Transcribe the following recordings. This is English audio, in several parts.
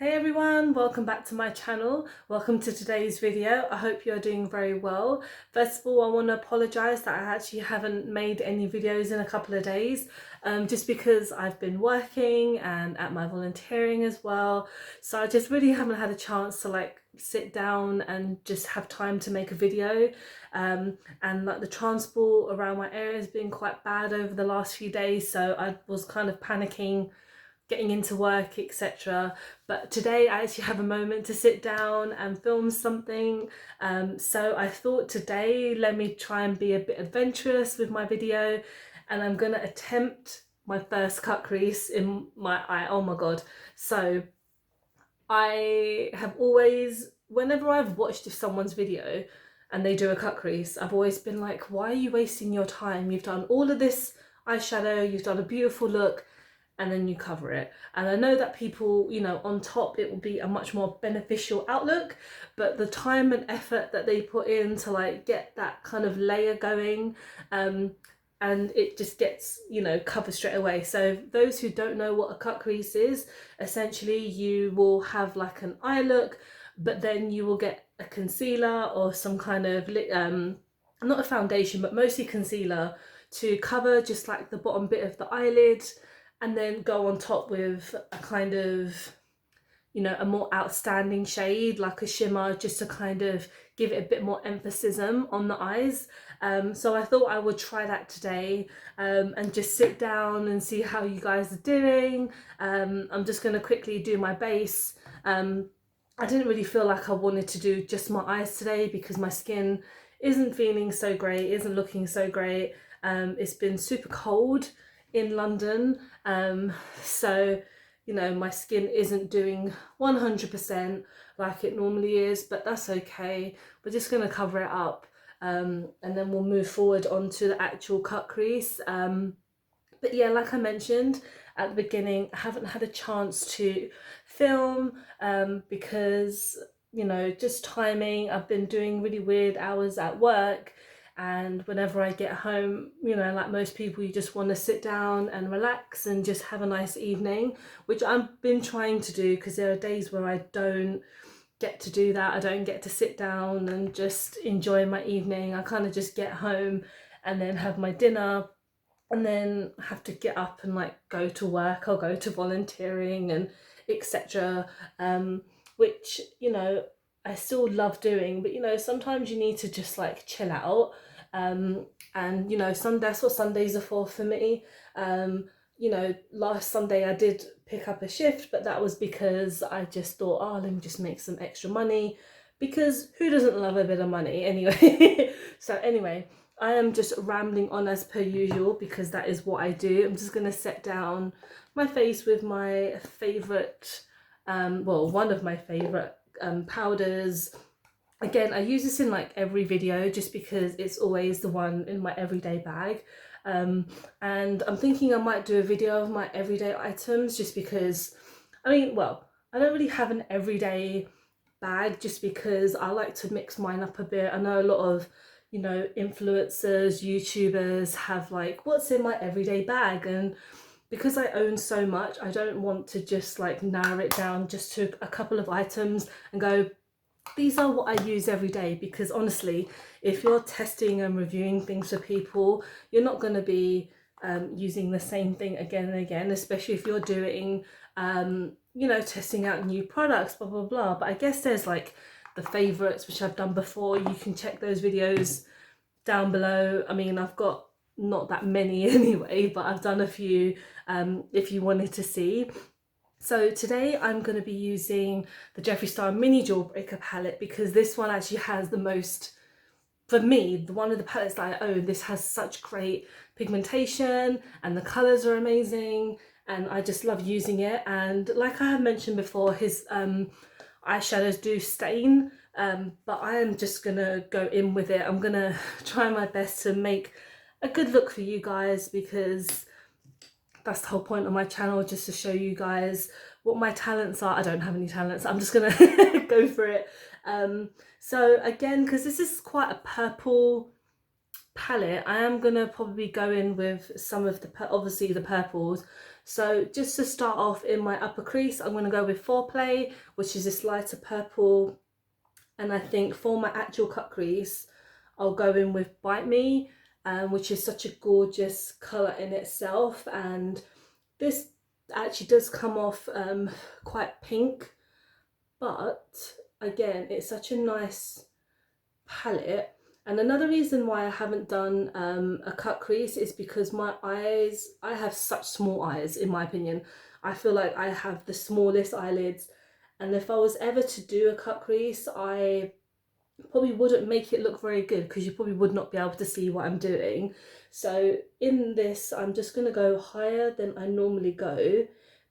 Hey everyone, welcome back to my channel. Welcome to today's video. I hope you're doing very well. First of all, I want to apologise that I actually haven't made any videos in a couple of days, just because I've been working and at my volunteering as well. So I just really haven't had a chance to sit down and just have time to make a video. And the transport around my area has been quite bad over the last few days, so I was kind of panicking getting into work, etc. But today I actually have a moment to sit down and film something. So I thought today, let me try and be a bit adventurous with my video, and I'm gonna attempt my first cut crease in my eye. Oh my god. So I have always, whenever I've watched someone's video and they do a cut crease, I've always been like, why are you wasting your time? You've done all of this eyeshadow, you've done a beautiful look, and then you cover it. And I know that people, on top it will be a much more beneficial outlook, but the time and effort that they put in to get that kind of layer going, and it just gets, covered straight away. So those who don't know what a cut crease is, essentially you will have like an eye look, but then you will get a concealer or some kind of not a foundation, but mostly concealer to cover just like the bottom bit of the eyelid, and then go on top with a kind of, a more outstanding shade like a shimmer, just to kind of give it a bit more emphasis on the eyes. So I thought I would try that today, and just sit down and see how you guys are doing. I'm just going to quickly do my base. I didn't really feel like I wanted to do just my eyes today because my skin isn't feeling so great, isn't looking so great. It's been super cold in London, so my skin isn't doing 100% like it normally is, but that's okay. We're just going to cover it up, and then we'll move forward onto the actual cut crease. But yeah, like I mentioned at the beginning, I haven't had a chance to film, because just timing. I've been doing really weird hours at work, and whenever I get home, like most people, you just want to sit down and relax and just have a nice evening, which I've been trying to do, because there are days where I don't get to do that. I don't get to sit down and just enjoy my evening. I kind of just get home and then have my dinner, and then have to get up and go to work or go to volunteering and etc. Which I still love doing, but sometimes you need to just chill out. And that's what Sundays are for me. Last Sunday I did pick up a shift, but that was because I just thought, oh, let me just make some extra money, because who doesn't love a bit of money anyway? So anyway, I am just rambling on as per usual, because that is what I do. I'm just going to set down my face with my favourite, one of my favourite powders. Again, I use this in every video just because it's always the one in my everyday bag. And I'm thinking I might do a video of my everyday items, just because, I don't really have an everyday bag, just because I like to mix mine up a bit. I know a lot of influencers, YouTubers have what's in my everyday bag, and because I own so much, I don't want to just narrow it down just to a couple of items and go, these are what I use every day. Because honestly, if you're testing and reviewing things for people, you're not going to be using the same thing again and again, especially if you're doing testing out new products, blah blah blah. But I guess there's the favorites, which I've done before. You can check those videos down below. I've got not that many anyway, but I've done a few, if you wanted to see. So today I'm going to be using the Jeffree Star Mini Jawbreaker palette, because this one actually has the most, for me, one of the palettes that I own. This has such great pigmentation and the colours are amazing, and I just love using it. And like I have mentioned before, his eyeshadows do stain, but I am just gonna go in with it. I'm gonna try my best to make a good look for you guys, because that's the whole point of my channel, just to show you guys what my talents are. I don't have any talents, I'm just gonna go for it. So again, because this is quite a purple palette, I am gonna probably go in with some of the obviously the purples, So just to start off in my upper crease, I'm going to go with Foreplay, which is this lighter purple. And I think for my actual cut crease, I'll go in with Bite Me, which is such a gorgeous colour in itself. And this actually does come off quite pink, but again, it's such a nice palette. And another reason why I haven't done a cut crease is because my eyes, I have such small eyes in my opinion. I feel like I have the smallest eyelids, and if I was ever to do a cut crease, I probably wouldn't make it look very good because you probably would not be able to see what I'm doing. So in this, I'm just going to go higher than I normally go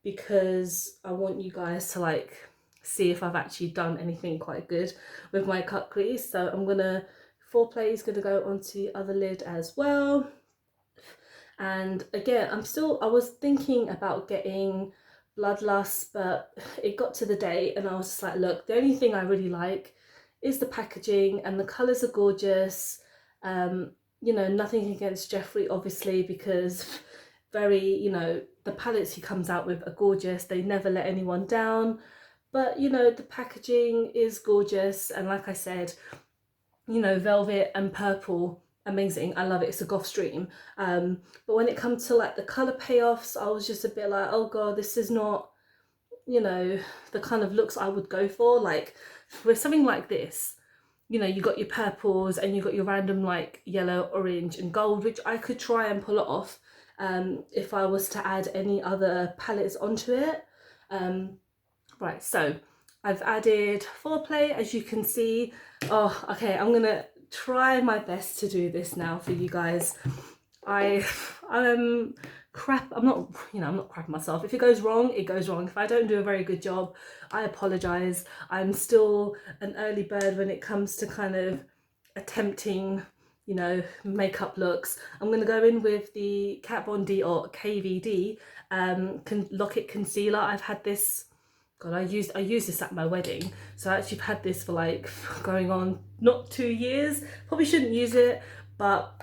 because I want you guys to like see if I've actually done anything quite good with my cut crease. So I'm gonna, Foreplay is gonna go onto the other lid as well. And again, I was thinking about getting Bloodlust, but it got to the day and I was just like, look, the only thing I really like is the packaging, and the colours are gorgeous. You know, nothing against Jeffree obviously, because very, you know, the palettes he comes out with are gorgeous, they never let anyone down. But you know, the packaging is gorgeous, and like I said, you know, velvet and purple, amazing, I love it, it's a goth stream. But when it comes to like the colour payoffs, I was just a bit like, oh god, this is not, you know, the kind of looks I would go for. Like with something like this, you know, you got your purples and you got your random like yellow, orange and gold, which I could try and pull it off if I was to add any other palettes onto it. Right, so I've added Foreplay, as you can see. Oh, okay, I'm gonna try my best to do this now for you guys. I'm crap, I'm not, you know, I'm not crapping myself. If it goes wrong, it goes wrong. If I don't do a very good job, I apologise. I'm still an early bird when it comes to kind of attempting, you know, makeup looks. I'm going to go in with the Kat Von D or KVD Lock-It Concealer. I've had this, God, I used this at my wedding. So I actually had this for like going on not 2 years. Probably shouldn't use it, but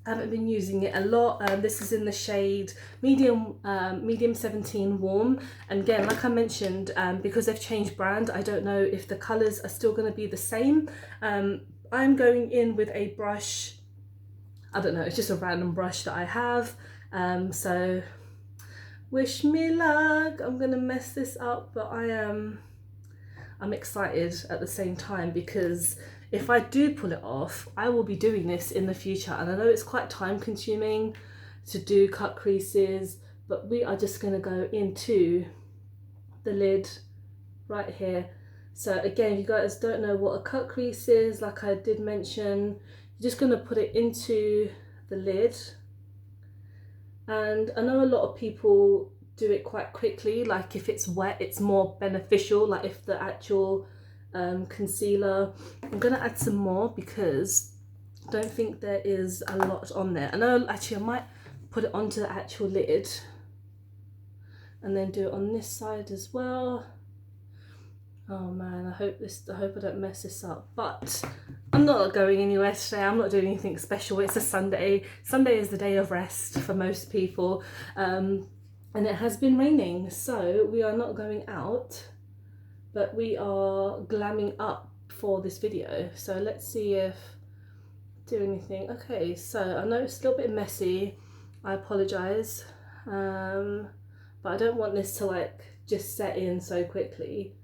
I haven't been using it a lot. This is in the shade medium 17 warm, and again, like I mentioned, because they've changed brand, I don't know if the colours are still going to be the same. I'm going in with a brush, I don't know, it's just a random brush that I have, so wish me luck. I'm gonna mess this up, but I'm excited at the same time, because if I do pull it off, I will be doing this in the future, and I know it's quite time consuming to do cut creases, but we are just going to go into the lid right here. So again, if you guys don't know what a cut crease is, like I did mention, you're just going to put it into the lid. And I know a lot of people do it quite quickly, like if it's wet it's more beneficial, like if the actual concealer, I'm gonna add some more because I don't think there is a lot on there. I know actually I might put it onto the actual lid and then do it on this side as well. Oh man, I hope I don't mess this up, but I'm not going anywhere today. I'm not doing anything special. It's a Sunday. Sunday is the day of rest for most people, and it has been raining, so we are not going out, but we are glamming up for this video. So let's see if do anything. Okay, so I know it's a little bit messy. I apologise, but I don't want this to like just set in so quickly.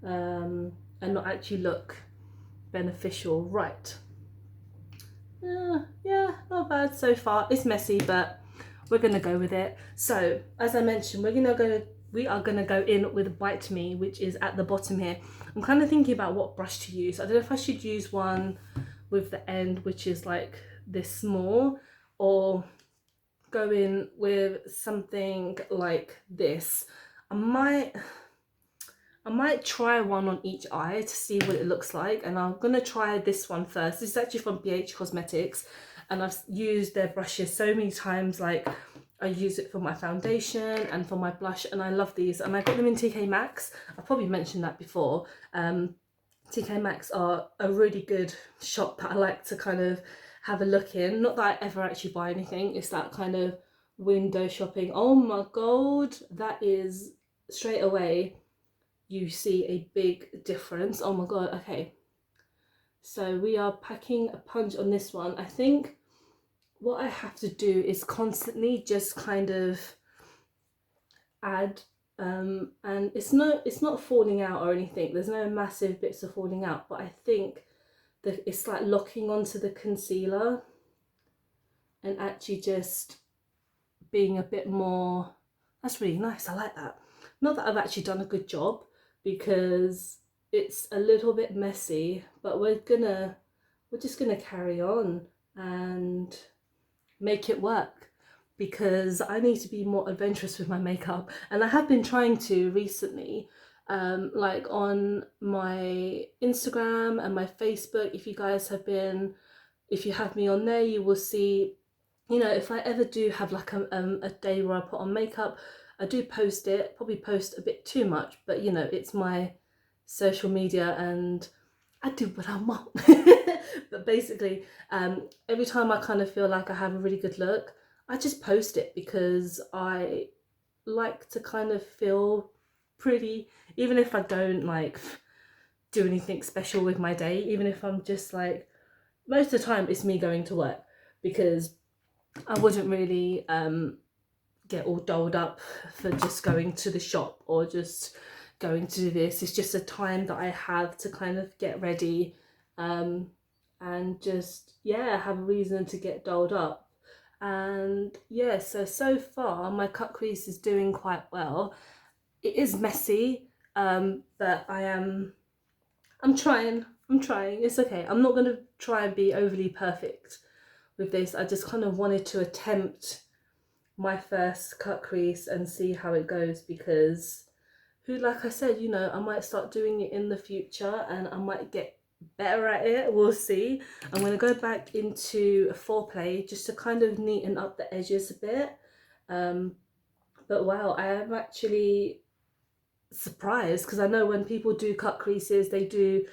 And not actually look beneficial. Right, yeah, not bad so far. It's messy, but we're gonna go with it. So as I mentioned, we are gonna go in with Bite Me, which is at the bottom here. I'm kind of thinking about what brush to use. I don't know if I should use one with the end, which is like this small, or go in with something like this. I might try one on each eye to see what it looks like, and I'm going to try this one first. This is actually from BH Cosmetics, and I've used their brushes so many times. Like I use it for my foundation and for my blush, and I love these, and I got them in TK Maxx. I've probably mentioned that before. TK Maxx are a really good shop that I like to kind of have a look in. Not that I ever actually buy anything, it's that kind of window shopping. Oh my god, that is straight away you see a big difference. Oh my god. Okay, so we are packing a punch on this one. I think what I have to do is constantly just kind of add, and it's not falling out or anything. There's no massive bits of falling out, but I think that it's like locking onto the concealer and actually just being a bit more. That's really nice. I like that. Not that I've actually done a good job, because it's a little bit messy, but we're just gonna carry on and make it work, because I need to be more adventurous with my makeup, and I have been trying to recently. Like on my Instagram and my Facebook, if you have me on there, you will see, you know, if I ever do have like a day where I put on makeup, I do post it, probably post a bit too much, but you know, it's my social media and I do what I want. But basically, every time I kind of feel like I have a really good look, I just post it, because I like to kind of feel pretty, even if I don't like do anything special with my day, even if I'm just like, most of the time it's me going to work, because I wouldn't really get all dolled up for just going to the shop or just going to do this. It's just a time that I have to kind of get ready, and just, yeah, have a reason to get dolled up. And yeah, so far my cut crease is doing quite well. It is messy, but I'm trying. It's okay. I'm not gonna try and be overly perfect with this. I just kind of wanted to attempt my first cut crease and see how it goes, because like I said, you know, I might start doing it in the future and I might get better at it. We'll see. I'm going to go back into foreplay just to kind of neaten up the edges a bit. But wow, I am actually surprised, because I know when people do cut creases, they do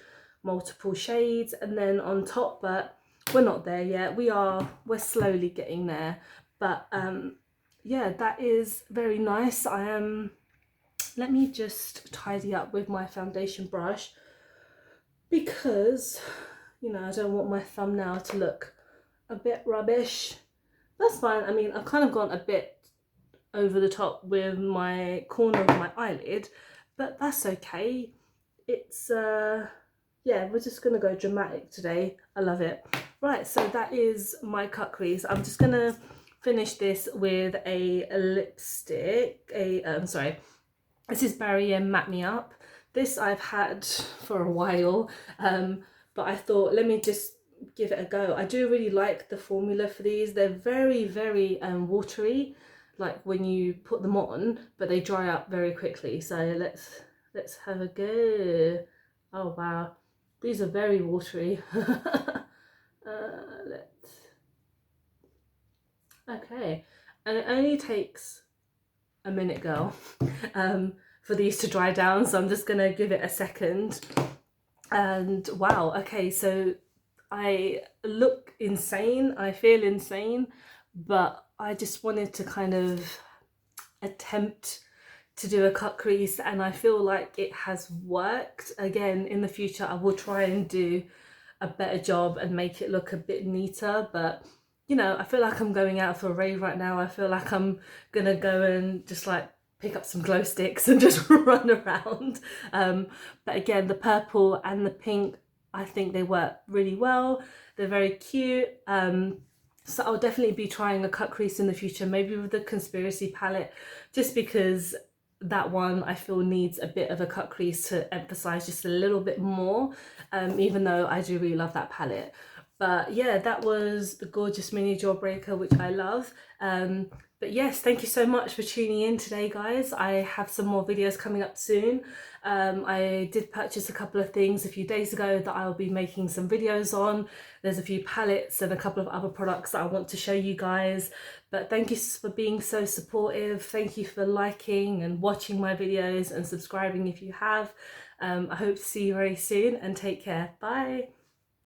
multiple shades and then on top, but we're not there yet. We're slowly getting there. But yeah, that is very nice. Let me just tidy up with my foundation brush, because, you know, I don't want my thumbnail to look a bit rubbish. That's fine. I mean, I've kind of gone a bit over the top with my corner of my eyelid, but that's okay. It's yeah, we're just gonna go dramatic today. I love it. Right, so that is my cut crease. I'm just gonna finish this with a lipstick. Sorry, this is Barrier Matte Me Up. This I've had for a while, but I thought, let me just give it a go. I do really like the formula for these. They're very, very watery, like when you put them on, but they dry up very quickly. So let's have a go. Oh wow, these are very watery. Okay, and it only takes a minute, girl, for these to dry down, so I'm just gonna give it a second. And wow, okay, so I look insane, I feel insane, but I just wanted to kind of attempt to do a cut crease, and I feel like it has worked. Again, in the future I will try and do a better job and make it look a bit neater, but you know, I feel like I'm going out for a rave right now. I feel like I'm gonna go and just like pick up some glow sticks and just run around. But again, the purple and the pink, I think they work really well. They're very cute. So I'll definitely be trying a cut crease in the future, maybe with the Conspiracy palette, just because that one I feel needs a bit of a cut crease to emphasize just a little bit more, even though I do really love that palette. But yeah, that was the gorgeous mini jawbreaker, which I love. But yes, thank you so much for tuning in today, guys. I have some more videos coming up soon. I did purchase a couple of things a few days ago that I'll be making some videos on. There's a few palettes and a couple of other products that I want to show you guys. But thank you for being so supportive. Thank you for liking and watching my videos and subscribing if you have. I hope to see you very soon, and take care. Bye.